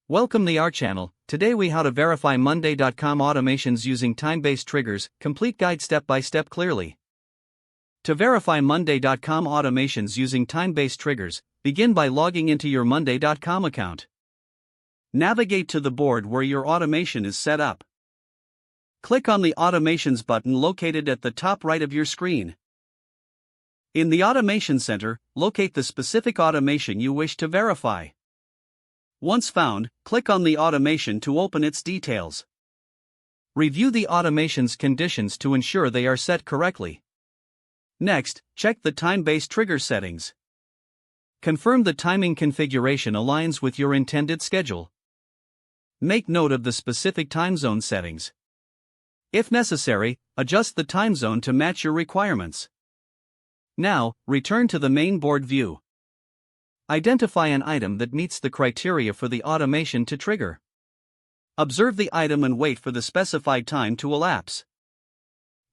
Welcome to our channel. Today we how to verify Monday.com automations using time-based triggers, complete guide step-by-step clearly. To verify Monday.com automations using time-based triggers, begin by logging into your Monday.com account. Navigate to the board where your automation is set up. Click on the Automations button located at the top right of your screen. In the Automation Center, locate the specific automation you wish to verify. Once found, click on the automation to open its details. Review the automation's conditions to ensure they are set correctly. Next, check the time-based trigger settings. Confirm the timing configuration aligns with your intended schedule. Make note of the specific time zone settings. If necessary, adjust the time zone to match your requirements. Now, return to the main board view. Identify an item that meets the criteria for the automation to trigger. Observe the item and wait for the specified time to elapse.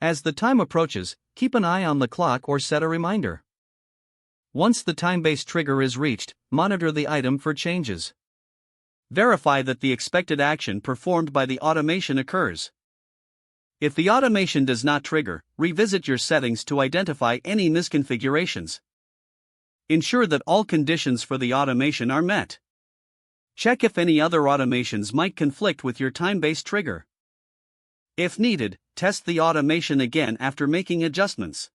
As the time approaches, keep an eye on the clock or set a reminder. Once the time-based trigger is reached, monitor the item for changes. Verify that the expected action performed by the automation occurs. If the automation does not trigger, revisit your settings to identify any misconfigurations. Ensure that all conditions for the automation are met. Check if any other automations might conflict with your time-based trigger. If needed, test the automation again after making adjustments.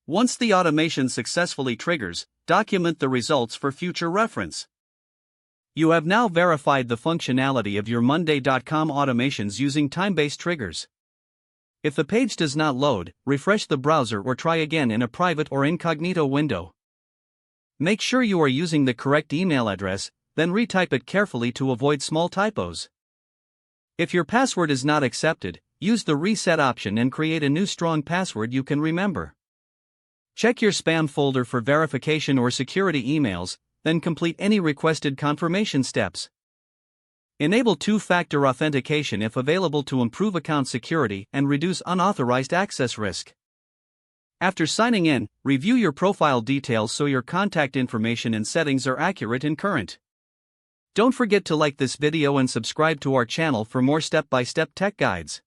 Once the automation successfully triggers, document the results for future reference. You have now verified the functionality of your Monday.com automations using time-based triggers. If the page does not load, refresh the browser or try again in a private or incognito window. Make sure you are using the correct email address, then retype it carefully to avoid small typos. If your password is not accepted, use the reset option and create a new strong password you can remember. Check your spam folder for verification or security emails, then complete any requested confirmation steps. Enable two-factor authentication if available to improve account security and reduce unauthorized access risk. After signing in, review your profile details so your contact information and settings are accurate and current. Don't forget to like this video and subscribe to our channel for more step-by-step tech guides.